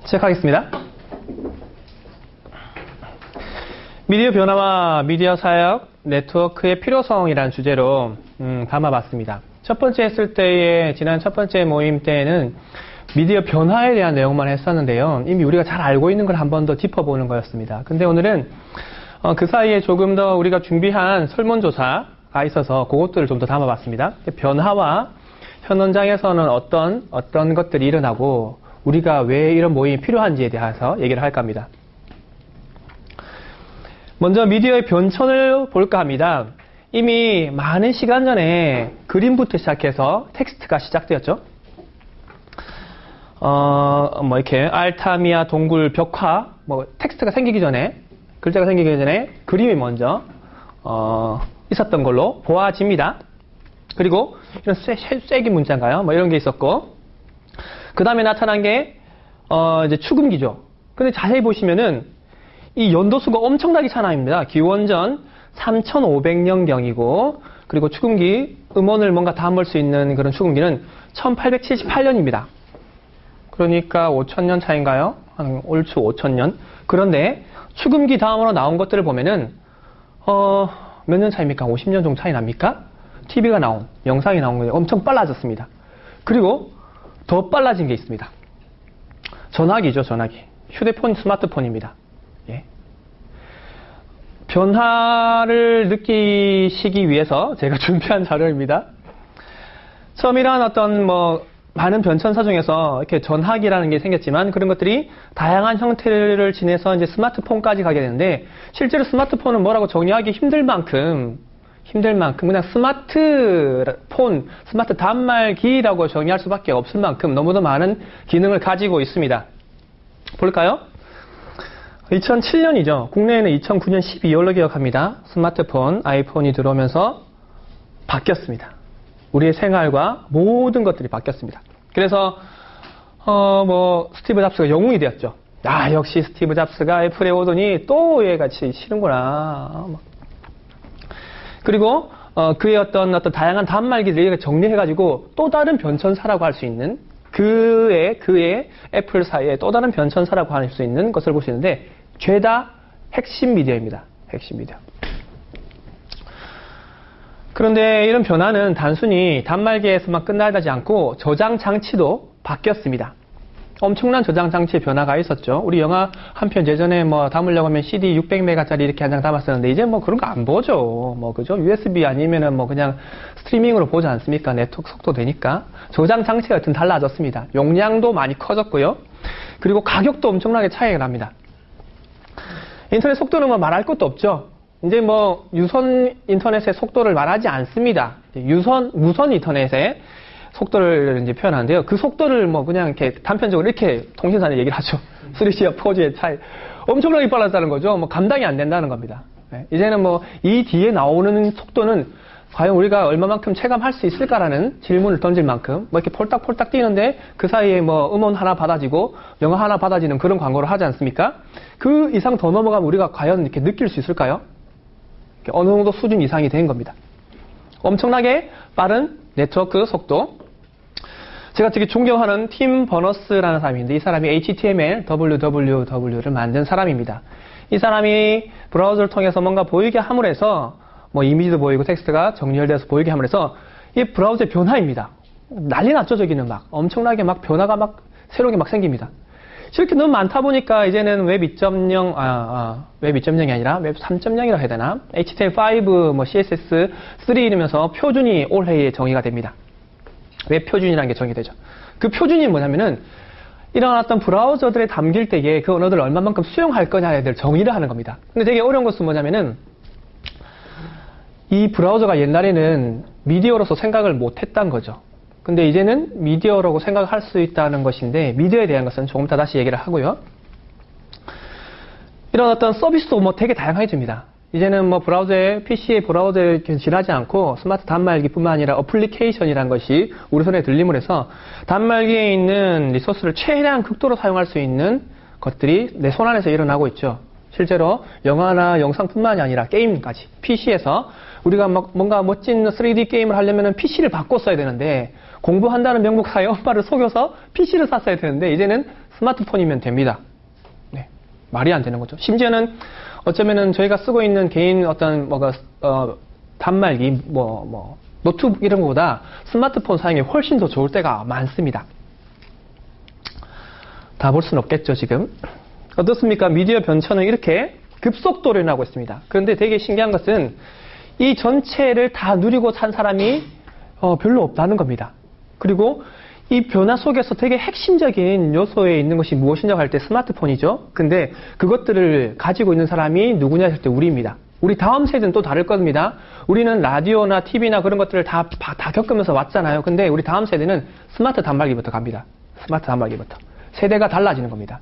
시작하겠습니다. 미디어 변화와 미디어 사역, 네트워크의 필요성이라는 주제로 담아봤습니다. 첫 번째 했을 때의 지난 첫 번째 모임 때에는 미디어 변화에 대한 내용만 했었는데요. 이미 우리가 잘 알고 있는 걸 한 번 더 짚어보는 거였습니다. 근데 오늘은 그 사이에 조금 더 우리가 준비한 설문조사가 있어서 그것들을 좀 더 담아봤습니다. 변화와 현원장에서는 어떤 것들이 일어나고 우리가 왜 이런 모임이 필요한지에 대해서 얘기를 할까 합니다. 먼저 미디어의 변천을 볼까 합니다. 이미 많은 시간 전에 그림부터 시작해서 텍스트가 시작되었죠. 이렇게 알타미아 동굴 벽화, 텍스트가 생기기 전에, 글자가 생기기 전에 그림이 먼저, 있었던 걸로 보아집니다. 그리고 이런 쐐기 문자인가요? 이런 게 있었고, 그 다음에 나타난 게, 이제 축음기죠. 근데 자세히 보시면은, 이 연도수가 엄청나게 차나입니다. 기원전 3500년경이고, 그리고 축음기, 음원을 뭔가 담을 수 있는 그런 축음기는 1878년입니다. 그러니까 5000년 차인가요? 한 올추 5000년. 그런데 축음기 다음으로 나온 것들을 보면은 몇 년 차입니까? 50년 정도 차이 납니까? TV가 나온, 영상이 나온 게 엄청 빨라졌습니다. 그리고 더 빨라진 게 있습니다. 전화기죠, 전화기. 휴대폰, 스마트폰입니다. 예. 변화를 느끼시기 위해서 제가 준비한 자료입니다. 처음이란 어떤 많은 변천사 중에서 이렇게 전화기라는 게 생겼지만 그런 것들이 다양한 형태를 지내서 이제 스마트폰까지 가게 되는데 실제로 스마트폰은 뭐라고 정의하기 힘들 만큼 그냥 스마트폰, 스마트 단말기라고 정의할 수밖에 없을 만큼 너무도 많은 기능을 가지고 있습니다. 볼까요? 2007년이죠. 국내에는 2009년 12월로 기억합니다. 스마트폰, 아이폰이 들어오면서 바뀌었습니다. 우리의 생활과 모든 것들이 바뀌었습니다. 그래서 스티브 잡스가 영웅이 되었죠. 역시 스티브 잡스가 애플에 오더니 또 얘가 싫은구나. 그리고 그의 어떤 다양한 단말기들을 정리해가지고 또 다른 변천사라고 할 수 있는 그의 애플사의 또 다른 변천사라고 할 수 있는 것을 볼 수 있는데 죄다 핵심 미디어입니다. 핵심 미디어. 그런데 이런 변화는 단순히 단말기에서만 끝나지 않고 저장 장치도 바뀌었습니다. 엄청난 저장 장치의 변화가 있었죠. 우리 영화 한 편 예전에 담으려고 하면 CD 600메가짜리 이렇게 한 장 담았었는데 이제 그런 거 안 보죠. 그죠? USB 아니면은 그냥 스트리밍으로 보지 않습니까? 네트워크 속도 되니까. 저장 장치가 여튼 달라졌습니다. 용량도 많이 커졌고요. 그리고 가격도 엄청나게 차이가 납니다. 인터넷 속도는 말할 것도 없죠. 이제 유선 인터넷의 속도를 말하지 않습니다. 무선 인터넷의 속도를 이제 표현하는데요. 그 속도를 그냥 이렇게 단편적으로 이렇게 통신사는 얘기를 하죠. 3G와 4G의 차이. 엄청나게 빨랐다는 거죠. 감당이 안 된다는 겁니다. 네. 이제는 이 뒤에 나오는 속도는 과연 우리가 얼마만큼 체감할 수 있을까라는 질문을 던질 만큼 이렇게 폴딱폴딱 뛰는데 그 사이에 음원 하나 받아지고 영화 하나 받아지는 그런 광고를 하지 않습니까? 그 이상 더 넘어가면 우리가 과연 이렇게 느낄 수 있을까요? 어느 정도 수준 이상이 된 겁니다. 엄청나게 빠른 네트워크 속도. 제가 되게 존경하는 팀 버너스라는 사람인데 이 사람이 HTML, www를 만든 사람입니다. 이 사람이 브라우저를 통해서 뭔가 보이게 함으로 해서 이미지도 보이고 텍스트가 정렬돼서 보이게 함으로 해서 이 브라우저의 변화입니다. 난리 났죠, 저기는 엄청나게 변화가 새로운 게 생깁니다. 이렇게 너무 많다 보니까 이제는 웹 2.0, 웹 2.0이 아니라 웹 3.0이라고 해야 되나? HTML5, CSS3 이러면서 표준이 올해에 정의가 됩니다. 웹 표준이라는 게 정의되죠. 그 표준이 뭐냐면은 이런 어떤 브라우저들에 담길 때에 그 언어들을 얼마만큼 수용할 거냐에 대해 정의를 하는 겁니다. 근데 되게 어려운 것은 뭐냐면은 이 브라우저가 옛날에는 미디어로서 생각을 못 했단 거죠. 근데 이제는 미디어라고 생각할 수 있다는 것인데 미디어에 대한 것은 조금 더 다시 얘기를 하고요. 이런 어떤 서비스도 되게 다양해집니다. 이제는 PC의 브라우저에 지나지 않고 스마트 단말기뿐만 아니라 어플리케이션이라는 것이 우리 손에 들림을 해서 단말기에 있는 리소스를 최대한 극도로 사용할 수 있는 것들이 내 손 안에서 일어나고 있죠. 실제로 영화나 영상뿐만이 아니라 게임까지 PC에서 우리가 막 뭔가 멋진 3D 게임을 하려면 PC를 바꿔 써야 되는데 공부한다는 명목하에 엄마를 속여서 PC를 샀어야 되는데 이제는 스마트폰이면 됩니다. 네, 말이 안 되는 거죠. 심지어는 어쩌면은 저희가 쓰고 있는 개인 어떤 뭐가 단말기 노트북 이런 거보다 스마트폰 사용이 훨씬 더 좋을 때가 많습니다. 다 볼 수는 없겠죠, 지금. 어떻습니까? 미디어 변천은 이렇게 급속도로 일어나고 있습니다. 그런데 되게 신기한 것은 이 전체를 다 누리고 산 사람이 별로 없다는 겁니다. 그리고 이 변화 속에서 되게 핵심적인 요소에 있는 것이 무엇이냐고 할 때 스마트폰이죠. 근데 그것들을 가지고 있는 사람이 누구냐 할 때 우리입니다. 우리 다음 세대는 또 다를 겁니다. 우리는 라디오나 TV나 그런 것들을 다 겪으면서 왔잖아요. 근데 우리 다음 세대는 스마트 단말기부터 갑니다. 스마트 단말기부터. 세대가 달라지는 겁니다.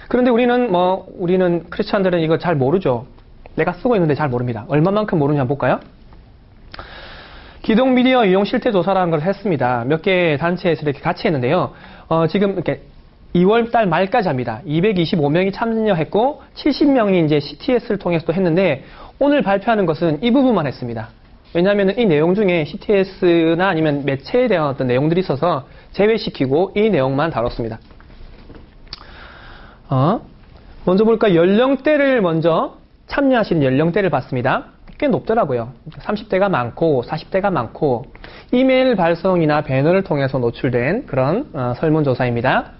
그런데 우리는 크리스찬들은 이거 잘 모르죠. 내가 쓰고 있는데 잘 모릅니다. 얼마만큼 모르는지 한번 볼까요? 기동 미디어 이용 실태 조사라는 걸 했습니다. 몇 개 단체에서 이렇게 같이 했는데요. 지금 이렇게 2월 달 말까지 합니다. 225명이 참여했고 70명이 이제 CTS를 통해서 또 했는데 오늘 발표하는 것은 이 부분만 했습니다. 왜냐하면 이 내용 중에 CTS나 아니면 매체에 대한 어떤 내용들이 있어서 제외시키고 이 내용만 다뤘습니다. 먼저 볼까? 연령대를 먼저 참여하시는 연령대를 봤습니다. 꽤 높더라고요. 30대가 많고 40대가 많고 이메일 발송이나 배너를 통해서 노출된 그런 설문조사입니다.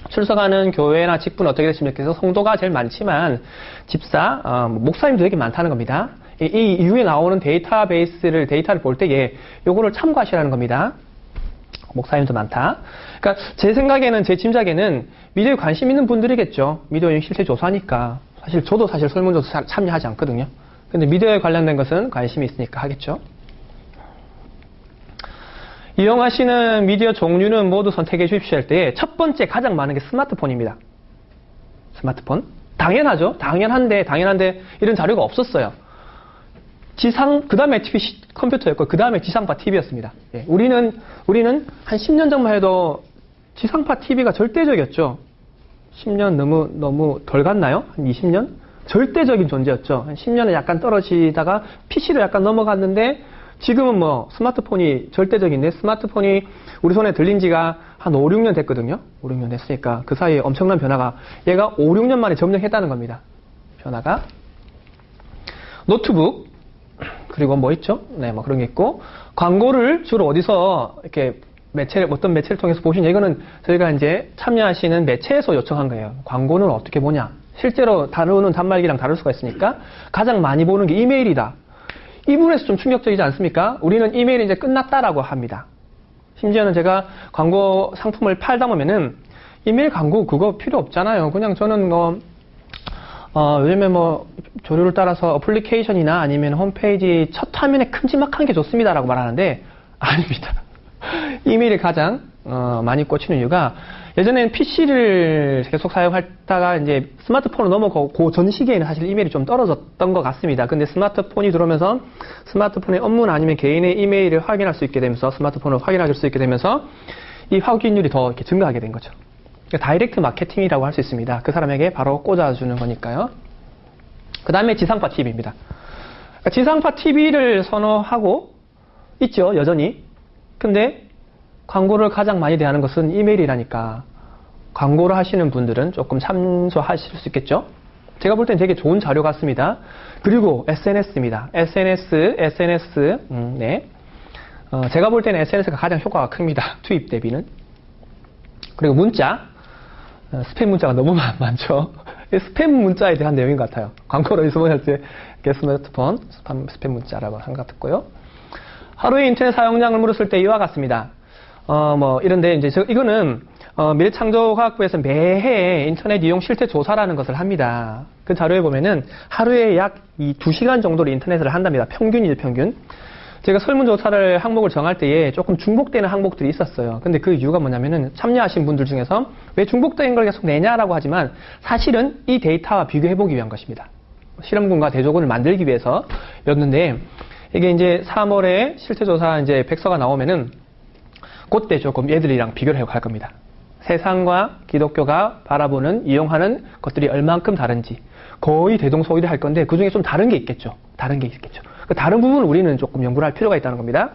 출석하는 교회나 직분 어떻게 되십니까? 그래서 성도가 제일 많지만 집사, 목사님도 되게 많다는 겁니다. 이 이후에 나오는 데이터를 볼 때에 요거를 참고하시라는 겁니다. 목사님도 많다. 그러니까 제 생각에는, 제 짐작에는 미디어에 관심 있는 분들이겠죠. 미디어 실태 조사니까. 저도 사실 설문조사 참여하지 않거든요. 근데 미디어에 관련된 것은 관심이 있으니까 하겠죠. 이용하시는 미디어 종류는 모두 선택해 주십시오 할 때 첫 번째 가장 많은 게 스마트폰입니다. 스마트폰. 당연하죠. 당연한데 이런 자료가 없었어요. 그 다음에 컴퓨터였고, 그 다음에 지상파 TV였습니다. 예, 우리는 한 10년 전만 해도 지상파 TV가 절대적이었죠. 10년 너무 덜 갔나요? 한 20년? 절대적인 존재였죠. 한 10년은 약간 떨어지다가 PC로 약간 넘어갔는데 지금은 스마트폰이 절대적인데 스마트폰이 우리 손에 들린 지가 한 5, 6년 됐거든요. 5, 6년 됐으니까 그 사이에 엄청난 변화가 얘가 5, 6년 만에 점령했다는 겁니다. 변화가. 노트북 그리고 뭐 있죠? 네, 그런 게 있고 광고를 주로 어디서 이렇게 어떤 매체를 통해서 보시냐 이거는 저희가 이제 참여하시는 매체에서 요청한 거예요. 광고는 어떻게 보냐? 실제로 다루는 단말기랑 다를 수가 있으니까 가장 많이 보는 게 이메일이다. 이 부분에서 좀 충격적이지 않습니까? 우리는 이메일이 이제 끝났다라고 합니다. 심지어는 제가 광고 상품을 팔다 보면은 이메일 광고 그거 필요 없잖아요. 그냥 저는 요즘에 조류를 따라서 어플리케이션이나 아니면 홈페이지 첫 화면에 큼지막한 게 좋습니다라고 말하는데 아닙니다. 이메일이 가장 많이 꽂히는 이유가 예전에는 PC를 계속 사용하다가 이제 스마트폰으로 넘어가고 그 전 시기에는 사실 이메일이 좀 떨어졌던 것 같습니다. 근데 스마트폰이 들어오면서 스마트폰의 업무나 아니면 개인의 이메일을 확인할 수 있게 되면서 스마트폰을 확인할 수 있게 되면서 이 확인율이 더 이렇게 증가하게 된 거죠. 그러니까 다이렉트 마케팅이라고 할 수 있습니다. 그 사람에게 바로 꽂아주는 거니까요. 그 다음에 지상파 TV입니다. 그러니까 지상파 TV를 선호하고 있죠, 여전히. 근데 광고를 가장 많이 대하는 것은 이메일이라니까 광고를 하시는 분들은 조금 참조하실 수 있겠죠. 제가 볼 땐 되게 좋은 자료 같습니다. 그리고 SNS입니다. SNS, 네. 제가 볼 때는 SNS가 가장 효과가 큽니다. 투입 대비는. 그리고 문자. 스팸 문자가 너무 많죠. 스팸 문자에 대한 내용인 것 같아요. 광고로 이수할 때 스마트폰 스팸 문자라고 한 것 같고요. 하루에 인터넷 사용량을 물었을 때 이와 같습니다. 이런데 이제 이거는 미래창조과학부에서 매해 인터넷 이용 실태 조사라는 것을 합니다. 그 자료에 보면은 하루에 약 2시간 정도로 인터넷을 한답니다. 평균이죠, 평균. 제가 설문조사를 항목을 정할 때에 조금 중복되는 항목들이 있었어요. 근데 그 이유가 뭐냐면은 참여하신 분들 중에서 왜 중복된 걸 계속 내냐라고 하지만 사실은 이 데이터와 비교해보기 위한 것입니다. 실험군과 대조군을 만들기 위해서였는데 이게 이제 3월에 실태조사 이제 백서가 나오면은 그때 조금 얘들이랑 비교를 해갈 겁니다. 세상과 기독교가 바라보는, 이용하는 것들이 얼만큼 다른지 거의 대동소이할 건데 그 중에 좀 다른 게 있겠죠. 다른 게 있겠죠. 그 다른 부분을 우리는 조금 연구를 할 필요가 있다는 겁니다.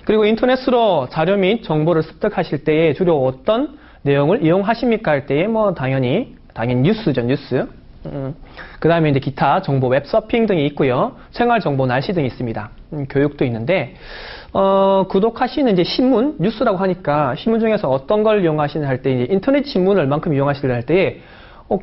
그리고 인터넷으로 자료 및 정보를 습득하실 때에 주로 어떤 내용을 이용하십니까 할 때에 뭐 당연히 뉴스죠, 뉴스. 그 다음에 이제 기타 정보, 웹서핑 등이 있고요. 생활정보, 날씨 등이 있습니다. 교육도 있는데, 구독하시는 이제 신문, 뉴스라고 하니까 신문 중에서 어떤 걸 이용하시는 할 때, 이제 인터넷 신문을 얼만큼 이용하시려 할 때에,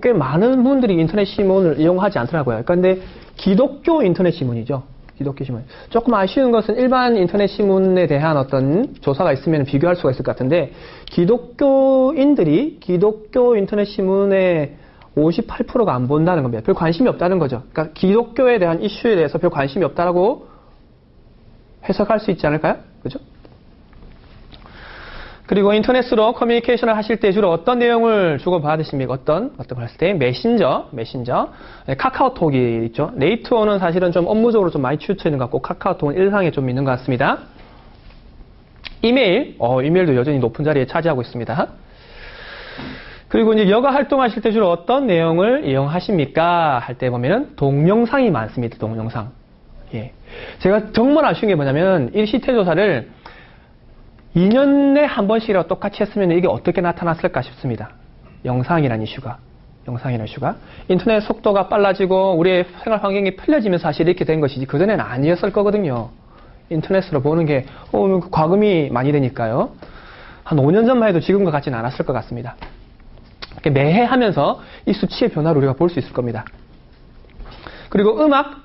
꽤 많은 분들이 인터넷 신문을 이용하지 않더라고요. 그런데 기독교 인터넷 신문이죠. 기독교 신문. 조금 아쉬운 것은 일반 인터넷 신문에 대한 어떤 조사가 있으면 비교할 수가 있을 것 같은데, 기독교인들이 기독교 인터넷 신문에 58%가 안 본다는 겁니다. 별 관심이 없다는 거죠. 그러니까 기독교에 대한 이슈에 대해서 별 관심이 없다라고 해석할 수 있지 않을까요? 그죠? 그리고 인터넷으로 커뮤니케이션을 하실 때 주로 어떤 내용을 주고받으십니까? 어떤 걸 했을 때? 메신저, 카카오톡이 있죠. 네이트워는 사실은 좀 업무적으로 좀 많이 치우쳐 있는 것 같고, 카카오톡은 일상에 좀 있는 것 같습니다. 이메일, 이메일도 여전히 높은 자리에 차지하고 있습니다. 그리고 이제 여가 활동하실 때 주로 어떤 내용을 이용하십니까? 할 때 보면은 동영상이 많습니다. 동영상. 예. 제가 정말 아쉬운 게 뭐냐면, 이 시태조사를 2년에 한 번씩이라도 똑같이 했으면 이게 어떻게 나타났을까 싶습니다. 영상이라는 이슈가. 인터넷 속도가 빨라지고 우리의 생활 환경이 편려지면서 사실 이렇게 된 것이지 그전에는 아니었을 거거든요. 인터넷으로 보는 게 과금이 많이 되니까요. 한 5년 전만 해도 지금과 같지는 않았을 것 같습니다. 매해 하면서 이 수치의 변화를 우리가 볼 수 있을 겁니다. 그리고 음악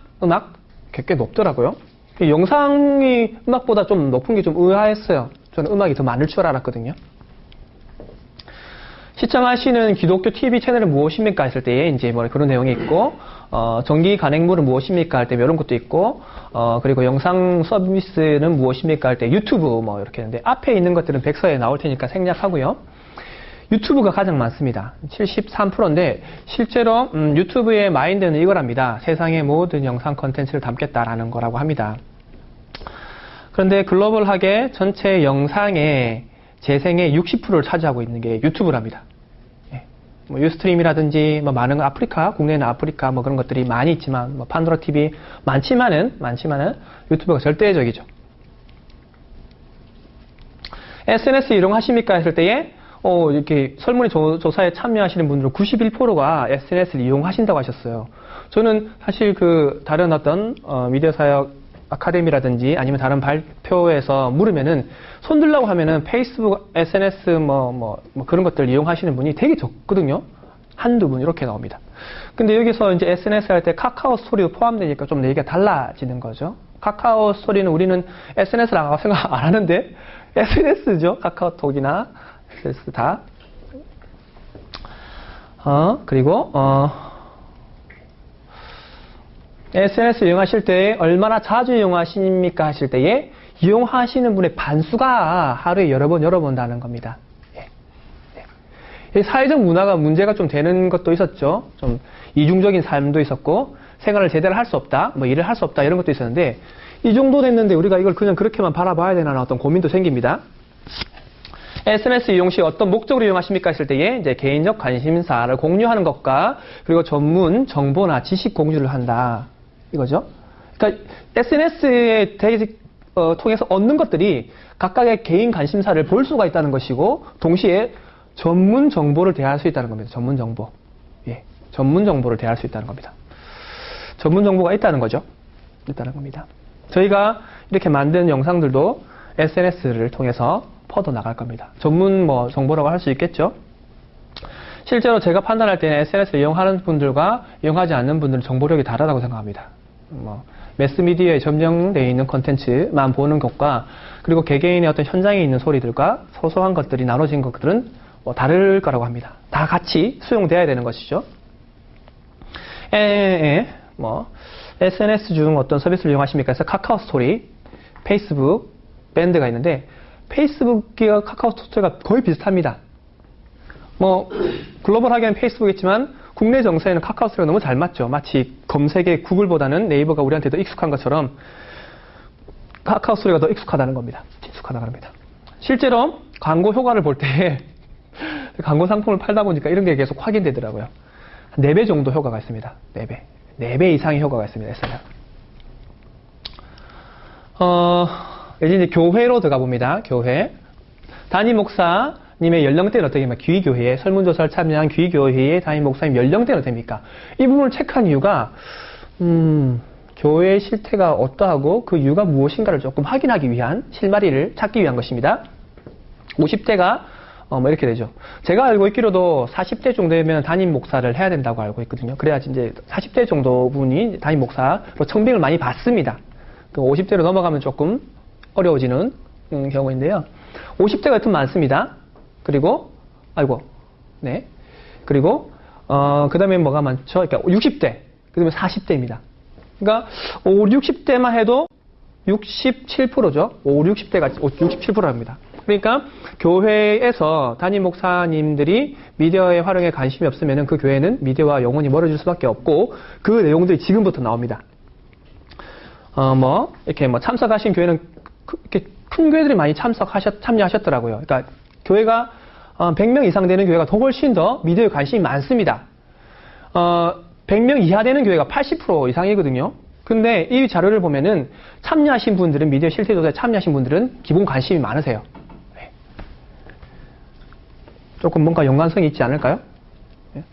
꽤 높더라고요. 영상이 음악보다 좀 높은 게 좀 의아했어요. 저는 음악이 더 많을 줄 알았거든요. 시청하시는 기독교 TV 채널은 무엇입니까? 했을 때에 이제 뭐 그런 내용이 있고, 정기 간행물은 무엇입니까? 할 때 이런 것도 있고, 그리고 영상 서비스는 무엇입니까? 할 때 유튜브 뭐 이렇게 했는데, 앞에 있는 것들은 백서에 나올 테니까 생략하고요. 유튜브가 가장 많습니다. 73%인데, 실제로 유튜브의 마인드는 이거랍니다. 세상의 모든 영상 콘텐츠를 담겠다라는 거라고 합니다. 그런데 글로벌하게 전체 영상의 재생의 60%를 차지하고 있는 게 유튜브랍니다. 예. 뭐 유스트림이라든지 뭐 많은 아프리카, 국내에는 아프리카 뭐 그런 것들이 많이 있지만 뭐 판도라 TV 많지만은 유튜브가 절대적이죠. SNS 이용하십니까 했을 때에 이렇게 설문의 조사에 참여하시는 분들은 91%가 SNS를 이용하신다고 하셨어요. 저는 사실 다른 어떤 미디어 사역 아카데미라든지 아니면 다른 발표에서 물으면은 손 들라고 하면은 페이스북, SNS 뭐 그런 것들 이용하시는 분이 되게 적거든요. 한두 분 이렇게 나옵니다. 근데 여기서 이제 SNS 할 때 카카오 스토리도 포함되니까 좀 얘기가 달라지는 거죠. 카카오 스토리는 우리는 SNS라고 생각 안 하는데 SNS죠. 카카오톡이나 SNS 다. 그리고 SNS 이용하실 때 얼마나 자주 이용하십니까 하실 때에 이용하시는 분의 반수가 하루에 여러 번 열어본다는 겁니다. 예. 사회적 문화가 문제가 좀 되는 것도 있었죠. 좀 이중적인 삶도 있었고 생활을 제대로 할 수 없다, 뭐 일을 할 수 없다 이런 것도 있었는데 이 정도 됐는데 우리가 이걸 그냥 그렇게만 바라봐야 되나 어떤 고민도 생깁니다. SNS 이용 시 어떤 목적으로 이용하십니까 했을 때에 이제 개인적 관심사를 공유하는 것과 그리고 전문 정보나 지식 공유를 한다. 이거죠. 그러니까 SNS에 통해서 얻는 것들이 각각의 개인 관심사를 볼 수가 있다는 것이고 동시에 전문 정보를 대할 수 있다는 겁니다. 전문 정보. 예. 전문 정보를 대할 수 있다는 겁니다. 전문 정보가 있다는 거죠. 있다는 겁니다. 저희가 이렇게 만든 영상들도 SNS를 통해서 퍼져 나갈 겁니다. 전문 정보라고 할 수 있겠죠. 실제로 제가 판단할 때는 SNS를 이용하는 분들과 이용하지 않는 분들은 정보력이 다르다고 생각합니다. 매스미디어에 점령되어 있는 콘텐츠만 보는 것과 그리고 개개인의 어떤 현장에 있는 소리들과 소소한 것들이 나눠진 것들은 다를 거라고 합니다. 다 같이 수용돼야 되는 것이죠. SNS 중 어떤 서비스를 이용하십니까? 해서 카카오 스토리, 페이스북, 밴드가 있는데 페이스북과 카카오 스토리가 거의 비슷합니다. 글로벌하게는 페이스북이지만 국내 정서에는 카카오 스토리가 너무 잘 맞죠. 마치 검색에 구글보다는 네이버가 우리한테 더 익숙한 것처럼 카카오 스토리가 더 익숙하다는 겁니다. 실제로 광고 효과를 볼 때 광고 상품을 팔다 보니까 이런 게 계속 확인되더라고요. 4배 정도 효과가 있습니다. 4배. 4배 이상의 효과가 있습니다. 이제 교회로 들어가 봅니다. 교회. 담임 목사님의 연령대는 어떻게 됩니까? 귀교회에, 설문조사를 참여한 귀교회의 담임 목사님 연령대는 어떻게 됩니까? 이 부분을 체크한 이유가, 교회의 실태가 어떠하고 그 이유가 무엇인가를 조금 확인하기 위한 실마리를 찾기 위한 것입니다. 50대가 이렇게 되죠. 제가 알고 있기로도 40대 정도 되면 담임 목사를 해야 된다고 알고 있거든요. 그래야지 이제 40대 정도 분이 담임 목사로 청빙을 많이 받습니다. 50대로 넘어가면 조금 어려워지는 경우인데요. 50대가 좀 많습니다. 그리고 그 다음에 뭐가 많죠? 그러니까 60대, 그 다음에 40대입니다. 그러니까 5, 60대만 해도 67%죠. 5, 60대가 67%입니다. 그러니까 교회에서 담임 목사님들이 미디어의 활용에 관심이 없으면 그 교회는 미디어와 영원히 멀어질 수밖에 없고 그 내용들이 지금부터 나옵니다. 이렇게 참석하신 교회는 이렇게 큰 교회들이 많이 참여하셨더라고요. 그러니까 교회가 100명 이상 되는 교회가 더 훨씬 더 미디어에 관심이 많습니다. 100명 이하 되는 교회가 80% 이상이거든요. 근데 이 자료를 보면은 참여하신 분들은 미디어 실태조사에 참여하신 분들은 기본 관심이 많으세요. 네. 조금 뭔가 연관성이 있지 않을까요? 네.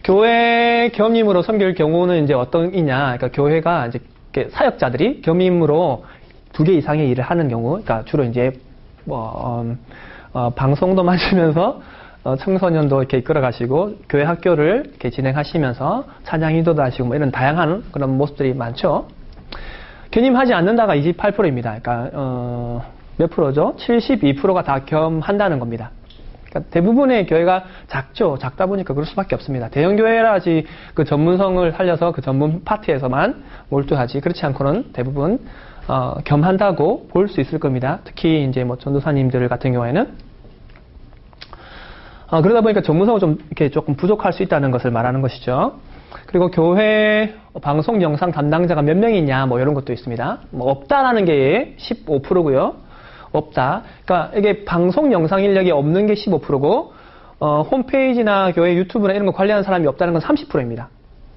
교회 겸임으로 섬길 경우는 이제 어떤이냐? 그러니까 교회가 이제 사역자들이 겸임으로 2개 이상의 일을 하는 경우, 그러니까 주로 이제 방송도 만지면서 청소년도 이렇게 이끌어 가시고 교회 학교를 이렇게 진행하시면서 찬양 인도도 하시고 이런 다양한 그런 모습들이 많죠. 겸임하지 않는다가 28%입니다. 그러니까 몇 프로죠? 72%가 다 겸한다는 겁니다. 그러니까 대부분의 교회가 작다 보니까 그럴 수밖에 없습니다. 대형 교회라지 그 전문성을 살려서 그 전문 파트에서만 몰두하지 그렇지 않고는 대부분 겸한다고 볼 수 있을 겁니다. 특히 이제 전도사님들 같은 경우에는 그러다 보니까 전문성은 좀 이렇게 조금 부족할 수 있다는 것을 말하는 것이죠. 그리고 교회 방송 영상 담당자가 몇 명이냐 이런 것도 있습니다. 없다라는 게 15%고요. 없다. 그러니까 이게 방송 영상 인력이 없는 게 15%고 홈페이지나 교회 유튜브나 이런 거 관리하는 사람이 없다는 건 30%입니다.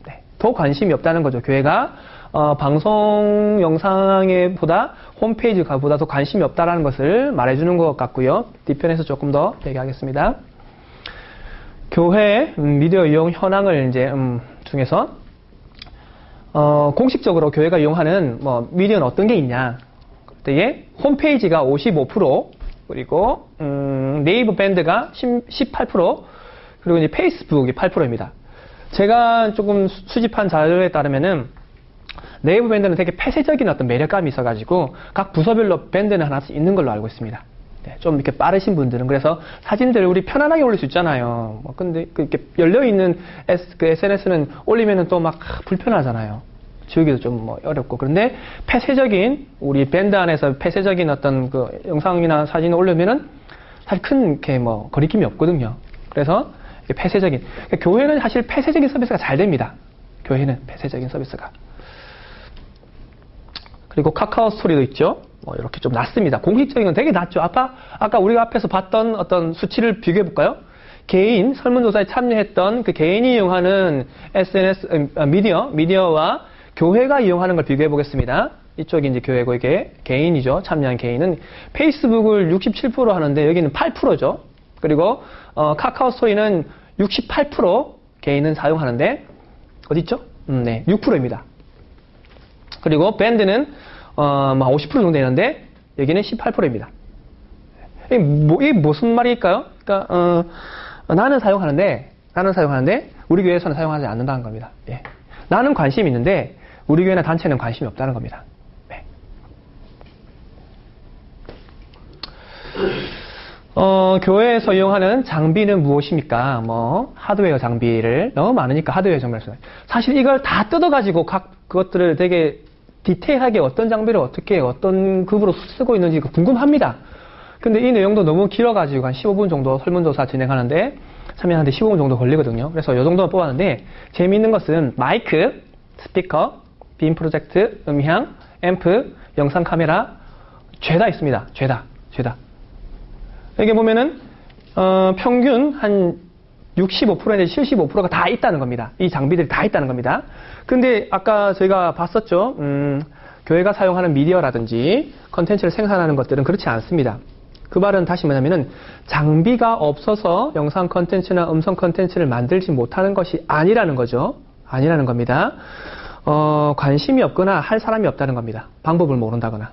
네. 더 관심이 없다는 거죠. 교회가 방송 영상에 보다 홈페이지가 보다 더 관심이 없다라는 것을 말해주는 것 같고요. 뒤편에서 조금 더 얘기하겠습니다. 교회 미디어 이용 현황을 이제 중에서 공식적으로 교회가 이용하는 미디어는 어떤 게 있냐? 그때에 홈페이지가 55%, 그리고 네이버 밴드가 18%, 그리고 이제 페이스북이 8%입니다. 제가 조금 수집한 자료에 따르면은 네이버 밴드는 되게 폐쇄적인 어떤 매력감이 있어가지고 각 부서별로 밴드는 하나씩 있는 걸로 알고 있습니다. 네, 좀 이렇게 빠르신 분들은 그래서 사진들 우리 편안하게 올릴 수 있잖아요. 근데 이렇게 열려 있는 SNS는 올리면은 또 막 불편하잖아요. 지우기도 좀 어렵고. 그런데 폐쇄적인 우리 밴드 안에서 폐쇄적인 어떤 그 영상이나 사진을 올리면은 사실 큰 이렇게 거리낌이 없거든요. 그래서 폐쇄적인 그러니까 교회는 사실 폐쇄적인 서비스가 잘 됩니다. 교회는 폐쇄적인 서비스가. 그리고 카카오 스토리도 있죠. 이렇게 좀 낮습니다. 공식적인 건 되게 낮죠. 아까 우리가 앞에서 봤던 어떤 수치를 비교해 볼까요? 개인 설문조사에 참여했던 그 개인이 이용하는 SNS 미디어와 교회가 이용하는 걸 비교해 보겠습니다. 이쪽이 이제 교회고 이게 개인이죠. 참여한 개인은 페이스북을 67% 하는데 여기는 8%죠. 그리고 카카오 스토리는 68% 개인은 사용하는데 어디 있죠? 네, 6%입니다. 그리고 밴드는 50% 정도 되는데 여기는 18%입니다. 이게 무슨 말일까요? 그러니까 나는 사용하는데 우리 교회에서는 사용하지 않는다는 겁니다. 예. 나는 관심이 있는데 우리 교회나 단체는 관심이 없다는 겁니다. 네. 교회에서 이용하는 장비는 무엇입니까? 하드웨어 장비를 너무 많으니까 하드웨어 장비를 써요. 사실 이걸 다 뜯어가지고 각 그것들을 되게 디테일하게 어떤 장비를 어떻게 어떤 급으로 쓰고 있는지 궁금합니다. 근데 이 내용도 너무 길어가지고 한 15분 정도 설문조사 진행하는데 참여하는데 15분 정도 걸리거든요. 그래서 이 정도만 뽑았는데 재미있는 것은 마이크, 스피커, 빔 프로젝트, 음향, 앰프, 영상 카메라 죄다 있습니다. 죄다. 여기 보면은 평균 한 65% 내지 75%가 다 있다는 겁니다. 이 장비들이 다 있다는 겁니다. 근데 아까 저희가 봤었죠. 교회가 사용하는 미디어라든지 컨텐츠를 생산하는 것들은 그렇지 않습니다. 그 말은 다시 뭐냐면은 장비가 없어서 영상 컨텐츠나 음성 컨텐츠를 만들지 못하는 것이 아니라는 거죠. 아니라는 겁니다. 관심이 없거나 할 사람이 없다는 겁니다. 방법을 모른다거나.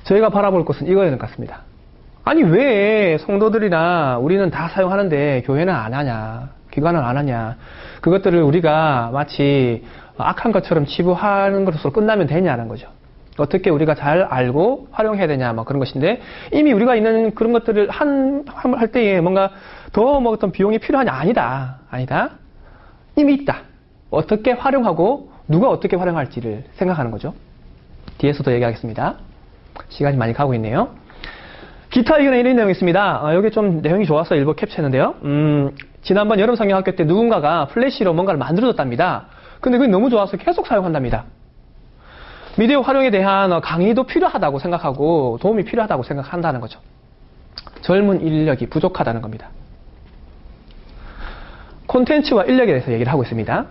저희가 바라볼 것은 이거였는 것 같습니다. 아니 왜 성도들이나 우리는 다 사용하는데 교회는 안 하냐, 기관은 안 하냐, 그것들을 우리가 마치 악한 것처럼 치부하는 것으로 끝나면 되냐는 거죠. 어떻게 우리가 잘 알고 활용해야 되냐 뭐 그런 것인데, 이미 우리가 있는 그런 것들을 할 때에 뭔가 더 뭐 어떤 비용이 필요하냐, 아니다 이미 있다. 어떻게 활용하고 누가 어떻게 활용할지를 생각하는 거죠. 뒤에서도 얘기하겠습니다. 시간이 많이 가고 있네요. 기타 의견에 이런 내용이 있습니다. 여기 좀 내용이 좋아서 일부 캡처했는데요. 지난번 여름 성경학교 때 누군가가 플래시로 뭔가를 만들어줬답니다. 근데 그게 너무 좋아서 계속 사용한답니다. 미디어 활용에 대한 강의도 필요하다고 생각하고 도움이 필요하다고 생각한다는 거죠. 젊은 인력이 부족하다는 겁니다. 콘텐츠와 인력에 대해서 얘기를 하고 있습니다.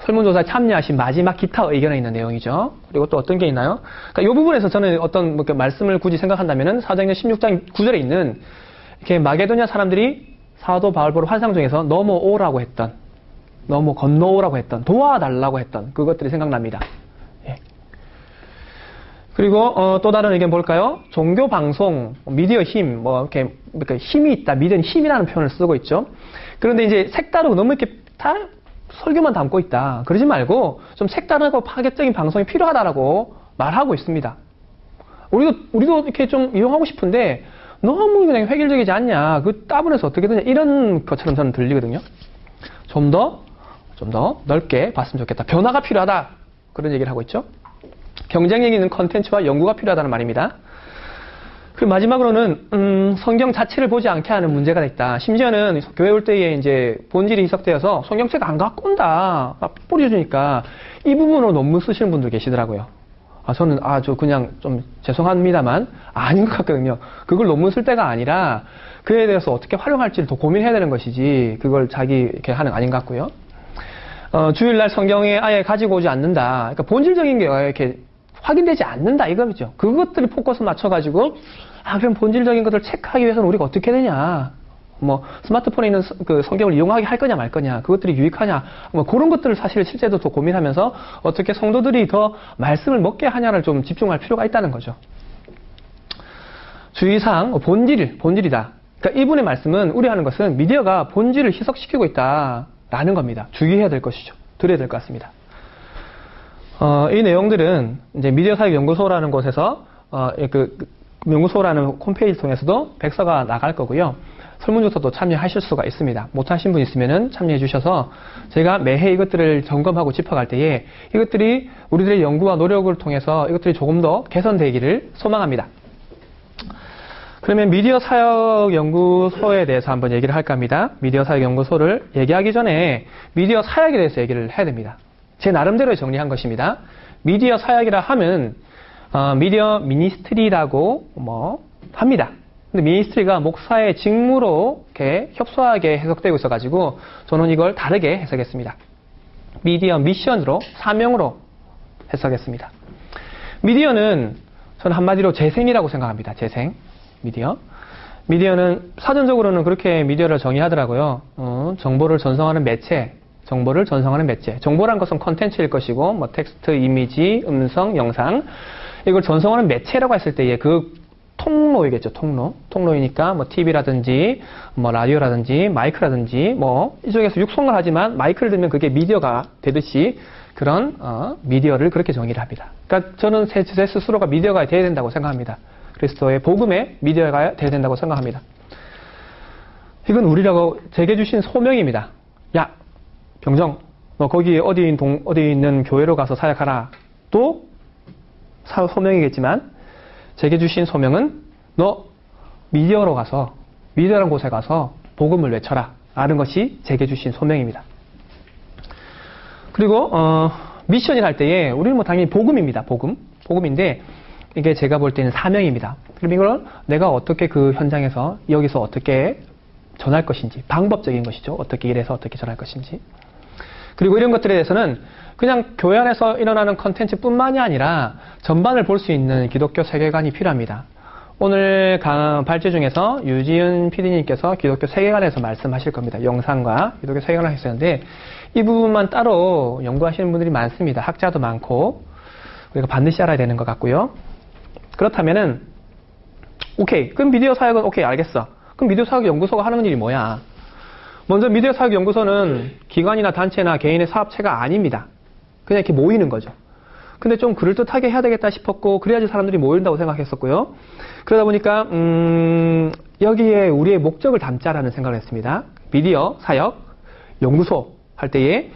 설문조사에 참여하신 마지막 기타 의견에 있는 내용이죠. 그리고 또 어떤 게 있나요? 그러니까 이 부분에서 저는 어떤 말씀을 굳이 생각한다면은 사도행전 16장 9절에 있는 이렇게 마게도냐 사람들이 사도 바울보를 환상 중에서 넘어오라고 했던, 건너오라고 했던, 도와달라고 했던 그것들이 생각납니다. 예. 그리고 또 다른 의견 볼까요? 종교 방송, 미디어 힘, 이렇게 힘이 있다, 미디어는 힘이라는 표현을 쓰고 있죠. 그런데 이제 색다르고 너무 이렇게 다 설교만 담고 있다. 그러지 말고 좀 색다르고 파격적인 방송이 필요하다라고 말하고 있습니다. 우리도 이렇게 좀 이용하고 싶은데 너무 그냥 획일적이지 않냐. 그 따분해서 어떻게 되냐. 이런 것처럼 저는 들리거든요. 좀 더 넓게 봤으면 좋겠다. 변화가 필요하다. 그런 얘기를 하고 있죠. 경쟁력 있는 컨텐츠와 연구가 필요하다는 말입니다. 그리고 마지막으로는 성경 자체를 보지 않게 하는 문제가 있다. 심지어는 교회 올 때에 이제 본질이 희석되어서 성경책 안 갖고 온다. 뿌려주니까 이 부분으로 논문 쓰시는 분들 계시더라고요. 저는 저 그냥 좀 죄송합니다만 아닌 것 같거든요. 그걸 논문 쓸 때가 아니라 그에 대해서 어떻게 활용할지를 더 고민해야 되는 것이지 그걸 자기 이렇게 하는 거 아닌 것 같고요. 주일날 성경에 아예 가지고 오지 않는다. 그러니까 본질적인 게 이렇게 확인되지 않는다 이거죠. 그것들이 포커스 맞춰가지고 그럼 본질적인 것들을 체크하기 위해서는 우리가 어떻게 되냐, 스마트폰에 있는 그 성경을 이용하게 할 거냐 말 거냐, 그것들이 유익하냐, 그런 것들을 사실 실제도 더 고민하면서 어떻게 성도들이 더 말씀을 먹게 하냐를 좀 집중할 필요가 있다는 거죠. 주의사항, 본질이다. 그러니까 이분의 말씀은 우려하는 것은 미디어가 본질을 희석시키고 있다라는 겁니다. 주의해야 될 것이죠. 들어야 될 것 같습니다. 이 내용들은 이제 미디어 사역 연구소라는 곳에서 연구소라는 홈페이지 통해서도 백서가 나갈 거고요. 설문조사도 참여하실 수가 있습니다. 못하신 분 있으면은 참여해 주셔서 제가 매해 이것들을 점검하고 짚어갈 때에 이것들이 우리들의 연구와 노력을 통해서 이것들이 조금 더 개선되기를 소망합니다. 그러면 미디어 사역 연구소에 대해서 한번 얘기를 할까 합니다. 미디어 사역 연구소를 얘기하기 전에 미디어 사역에 대해서 얘기를 해야 됩니다. 제 나름대로 정리한 것입니다. 미디어 사역이라 하면 미디어 미니스트리라고 합니다. 근데 미니스트리가 목사의 직무로 이렇게 협소하게 해석되고 있어가지고 저는 이걸 다르게 해석했습니다. 미디어 미션으로, 사명으로 해석했습니다. 미디어는 저는 한마디로 재생이라고 생각합니다. 재생, 미디어는 사전적으로는 그렇게 미디어를 정의하더라고요. 정보를 전송하는 매체. 정보란 것은 컨텐츠일 것이고, 텍스트, 이미지, 음성, 영상. 이걸 전송하는 매체라고 했을 때에 그 통로이겠죠, 통로이니까, TV라든지, 라디오라든지, 마이크라든지, 이쪽에서 육성을 하지만 마이크를 들면 그게 미디어가 되듯이 그런, 미디어를 그렇게 정의를 합니다. 그러니까 저는 제 스스로가 미디어가 되어야 된다고 생각합니다. 그리스도의 복음에 미디어가 되어야 된다고 생각합니다. 이건 우리라고 제게 주신 소명입니다. 야, 병정, 너 거기 어디 있는 교회로 가서 사역하라. 또 소명이겠지만 제게 주신 소명은 너 미디어라는 곳에 가서 복음을 외쳐라. 라는 것이 제게 주신 소명입니다. 그리고 미션이라 할 때에 우리는 당연히 복음입니다. 복음인데 이게 제가 볼 때는 사명입니다. 그럼 이걸 내가 어떻게 그 현장에서 여기서 어떻게 전할 것인지, 방법적인 것이죠. 어떻게 일해서 어떻게 전할 것인지. 그리고 이런 것들에 대해서는 그냥 교회 안에서 일어나는 컨텐츠뿐만이 아니라 전반을 볼 수 있는 기독교 세계관이 필요합니다. 오늘 발제 중에서 유지은 PD님께서 기독교 세계관에서 말씀하실 겁니다. 영상과 기독교 세계관을 하셨는데 이 부분만 따로 연구하시는 분들이 많습니다. 학자도 많고 우리가 반드시 알아야 되는 것 같고요. 그렇다면은 오케이. 그럼 미디어 사역은 오케이 알겠어. 그럼 미디어 사역 연구소가 하는 일이 뭐야? 먼저 미디어 사역 연구소는 기관이나 단체나 개인의 사업체가 아닙니다. 그냥 이렇게 모이는 거죠. 근데 좀 그럴듯하게 해야 되겠다 싶었고 그래야지 사람들이 모인다고 생각했었고요. 그러다 보니까 여기에 우리의 목적을 담자라는 생각을 했습니다. 미디어 사역 연구소 할 때에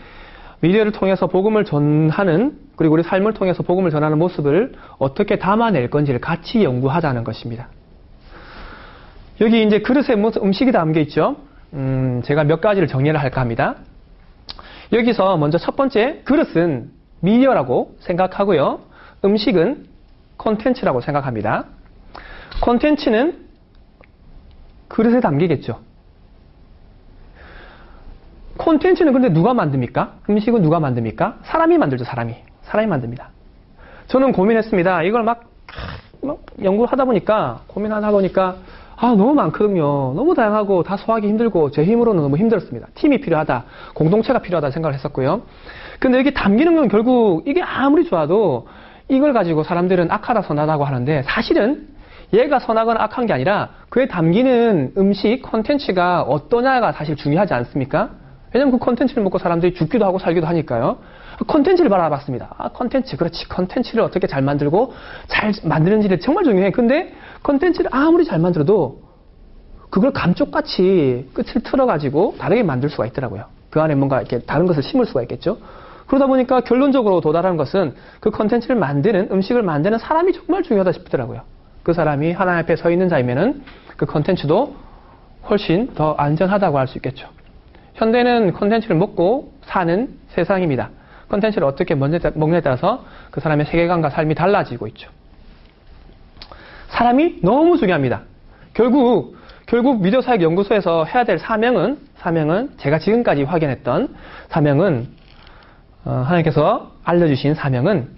미디어를 통해서 복음을 전하는 그리고 우리 삶을 통해서 복음을 전하는 모습을 어떻게 담아낼 건지를 같이 연구하자는 것입니다. 여기 이제 그릇에 음식이 담겨 있죠. 제가 몇 가지를 정리를 할까 합니다. 여기서 먼저 첫 번째 그릇은 미디어라고 생각하고요. 음식은 콘텐츠라고 생각합니다. 콘텐츠는 그릇에 담기겠죠. 콘텐츠는 근데 누가 만듭니까? 음식은 누가 만듭니까? 사람이 만들죠, 사람이. 사람이 만듭니다. 저는 고민했습니다. 이걸 막 연구하다 보니까, 고민하다 보니까, 너무 많거든요. 너무 다양하고 다 소화하기 힘들고, 제 힘으로는 너무 힘들었습니다. 팀이 필요하다, 공동체가 필요하다 생각을 했었고요. 근데 여기 담기는 건 결국 이게 아무리 좋아도 이걸 가지고 사람들은 악하다 선하다고 하는데 사실은 얘가 선하거나 악한 게 아니라 그에 담기는 음식, 콘텐츠가 어떠냐가 사실 중요하지 않습니까? 왜냐면 그 콘텐츠를 먹고 사람들이 죽기도 하고 살기도 하니까요. 콘텐츠를 바라봤습니다. 콘텐츠, 그렇지. 콘텐츠를 어떻게 잘 만들고 잘 만드는지를 정말 중요해. 근데 콘텐츠를 아무리 잘 만들어도 그걸 감쪽같이 끝을 틀어가지고 다르게 만들 수가 있더라고요. 그 안에 뭔가 이렇게 다른 것을 심을 수가 있겠죠. 그러다 보니까 결론적으로 도달하는 것은 그 콘텐츠를 만드는, 음식을 만드는 사람이 정말 중요하다 싶더라고요. 그 사람이 하나님 앞에 서 있는 자이면은 그 콘텐츠도 훨씬 더 안전하다고 할 수 있겠죠. 현대는 콘텐츠를 먹고 사는 세상입니다. 콘텐츠를 어떻게 먹느냐에 따라서 그 사람의 세계관과 삶이 달라지고 있죠. 사람이 너무 중요합니다. 결국 미디어 사역 연구소에서 해야 될 사명은 제가 지금까지 확인했던 사명은 하나님께서 알려주신 사명은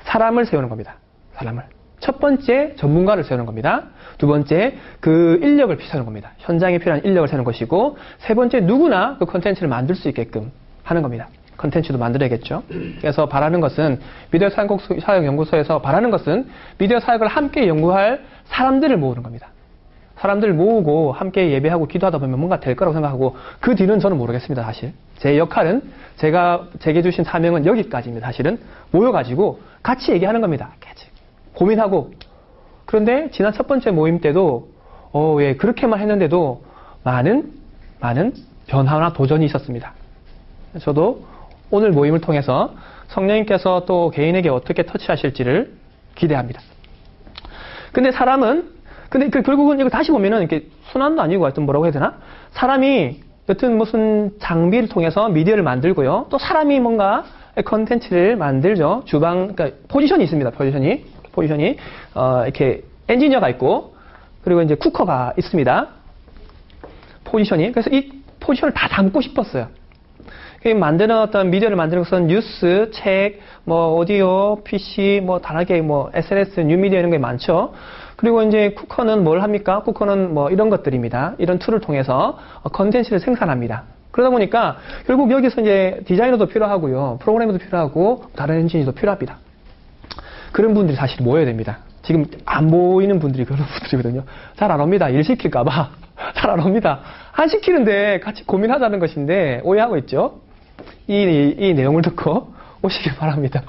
사람을 세우는 겁니다. 사람을. 첫 번째 전문가를 세우는 겁니다. 두 번째 그 인력을 세우는 겁니다. 현장에 필요한 인력을 세우는 것이고 세 번째 누구나 그 콘텐츠를 만들 수 있게끔 하는 겁니다. 콘텐츠도 만들어야겠죠. 그래서 바라는 것은 미디어 사역 연구소에서 바라는 것은 미디어 사역을 함께 연구할 사람들을 모으는 겁니다. 사람들을 모으고 함께 예배하고 기도하다 보면 뭔가 될 거라고 생각하고 그 뒤는 저는 모르겠습니다. 사실 제 역할은 제게 주신 사명은 여기까지입니다. 사실은 모여가지고 같이 얘기하는 겁니다. 고민하고. 그런데 지난 첫 번째 모임 때도 그렇게만 했는데도 많은 변화나 도전이 있었습니다. 저도 오늘 모임을 통해서 성령님께서 또 개인에게 어떻게 터치하실지를 기대합니다. 근데 결국은 이거 다시 보면은 이렇게 순환도 아니고 하여튼 뭐라고 해야 되나? 사람이 여튼 무슨 장비를 통해서 미디어를 만들고요. 또 사람이 뭔가 컨텐츠를 만들죠. 그러니까 포지션이 있습니다. 포지션이 이렇게 엔지니어가 있고 그리고 이제 쿠커가 있습니다. 포지션이. 그래서 이 포지션을 다 담고 싶었어요. 만드는 어떤 미디어를 만드는 것은 뉴스, 책, 오디오, PC, 다르게 SNS, 뉴미디어 이런 게 많죠. 그리고 이제 쿠커는 뭘 합니까? 쿠커는 이런 것들입니다. 이런 툴을 통해서 컨텐츠를 생산합니다. 그러다 보니까 결국 여기서 이제 디자이너도 필요하고요. 프로그래머도 필요하고 다른 엔지니어도 필요합니다. 그런 분들이 사실 모여야 됩니다. 지금 안 모이는 분들이 그런 분들이거든요. 잘 안 옵니다. 일 시킬까봐. 잘 안 옵니다. 안 시키는데 같이 고민하자는 것인데 오해하고 있죠. 이 내용을 듣고 오시길 바랍니다.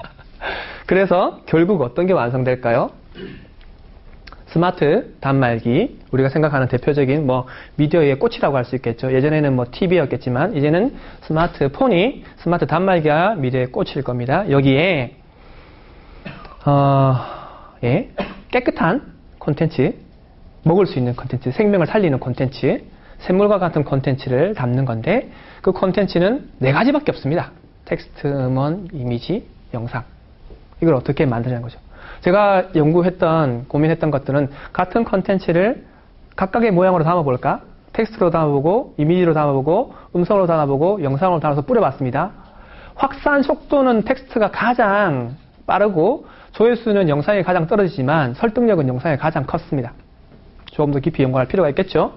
그래서 결국 어떤 게 완성될까요? 스마트 단말기, 우리가 생각하는 대표적인 미디어의 꽃이라고 할 수 있겠죠. 예전에는 TV였겠지만 이제는 스마트 단말기가 미디어의 꽃일 겁니다. 여기에 깨끗한 콘텐츠, 먹을 수 있는 콘텐츠, 생명을 살리는 콘텐츠, 샘물과 같은 콘텐츠를 담는 건데 그 콘텐츠는 4가지밖에 없습니다. 텍스트, 음원, 이미지, 영상. 이걸 어떻게 만드냐는 거죠. 제가 연구했던, 고민했던 것들은 같은 컨텐츠를 각각의 모양으로 담아볼까? 텍스트로 담아보고, 이미지로 담아보고, 음성으로 담아보고, 영상으로 담아서 뿌려봤습니다. 확산 속도는 텍스트가 가장 빠르고, 조회수는 영상이 가장 떨어지지만, 설득력은 영상이 가장 컸습니다. 조금 더 깊이 연구할 필요가 있겠죠?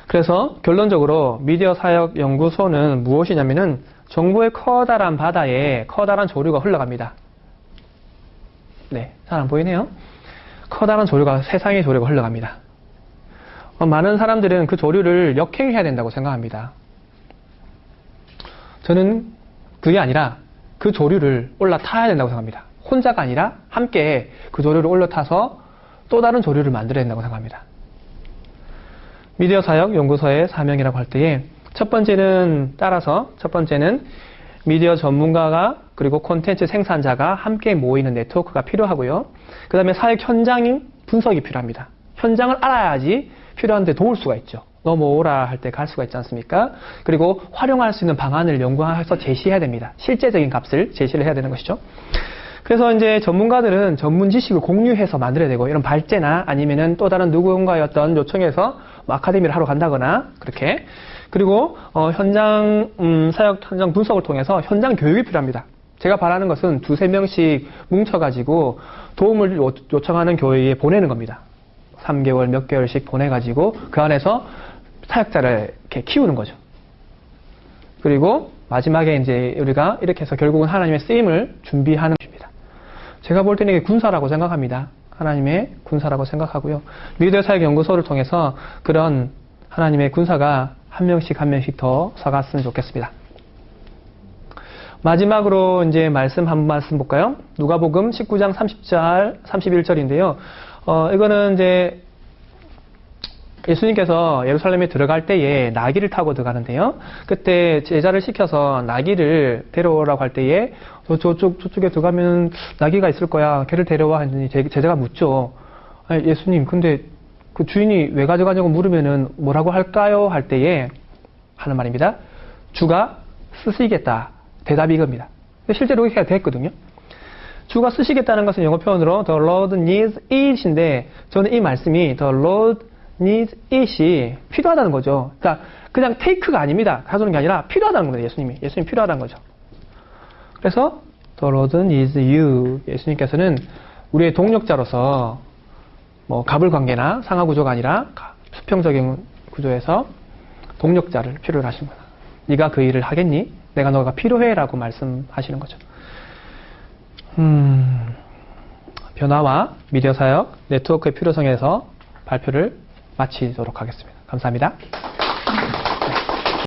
그래서 결론적으로 미디어 사역 연구소는 무엇이냐면은 정보의 커다란 바다에 커다란 조류가 흘러갑니다. 네, 잘 안 보이네요. 커다란 조류가, 세상의 조류가 흘러갑니다. 많은 사람들은 그 조류를 역행해야 된다고 생각합니다. 저는 그게 아니라 그 조류를 올라타야 된다고 생각합니다. 혼자가 아니라 함께 그 조류를 올라타서 또 다른 조류를 만들어야 된다고 생각합니다. 미디어 사역 연구소의 사명이라고 할 때에 첫 번째는 미디어 전문가가 그리고 콘텐츠 생산자가 함께 모이는 네트워크가 필요하고요. 그 다음에 사역 현장인 분석이 필요합니다. 현장을 알아야지 필요한데 도울 수가 있죠. 넘어오라 할 때 갈 수가 있지 않습니까? 그리고 활용할 수 있는 방안을 연구해서 제시해야 됩니다. 실제적인 값을 제시를 해야 되는 것이죠. 그래서 이제 전문가들은 전문 지식을 공유해서 만들어야 되고, 이런 발제나 아니면은 또 다른 누군가의 어떤 요청에서 아카데미를 하러 간다거나, 그렇게. 그리고, 사역 현장 분석을 통해서 현장 교육이 필요합니다. 제가 바라는 것은 2-3명씩 뭉쳐가지고 도움을 요청하는 교회에 보내는 겁니다. 3개월, 몇 개월씩 보내가지고 그 안에서 사역자를 이렇게 키우는 거죠. 그리고 마지막에 이제 우리가 이렇게 해서 결국은 하나님의 쓰임을 준비하는 것입니다. 제가 볼 때는 이게 군사라고 생각합니다. 하나님의 군사라고 생각하고요. 미디어 사역 연구소를 통해서 그런 하나님의 군사가 한 명씩 더 서갔으면 좋겠습니다. 마지막으로 이제 한 말씀 볼까요? 누가복음 19장 31절인데요. 이거는 이제 예수님께서 예루살렘에 들어갈 때에 나귀를 타고 들어가는데요. 그때 제자를 시켜서 나귀를 데려오라고 할 때에 저쪽에 들어가면 나귀가 있을 거야. 걔를 데려와 했더니 제자가 묻죠. 아니, 예수님, 근데 그 주인이 왜 가져가냐고 물으면은 뭐라고 할까요? 할 때에 하는 말입니다. 주가 쓰시겠다. 대답이 이겁니다. 실제로 이렇게 됐거든요. 주가 쓰시겠다는 것은 영어 표현으로 The Lord needs it인데 저는 이 말씀이 The Lord needs it이 필요하다는 거죠. 그러니까 그냥 take가 아닙니다. 가져오는 게 아니라 필요하다는 겁니다. 예수님이 필요하다는 거죠. 그래서 The Lord needs you. 예수님께서는 우리의 동력자로서 뭐 갑을 관계나 상하 구조가 아니라 수평적인 구조에서 동력자를 필요로 하신 거다. 네가 그 일을 하겠니? 내가 너가 필요해 라고 말씀하시는 거죠. 변화와 미디어 사역, 네트워크의 필요성에서 발표를 마치도록 하겠습니다. 감사합니다.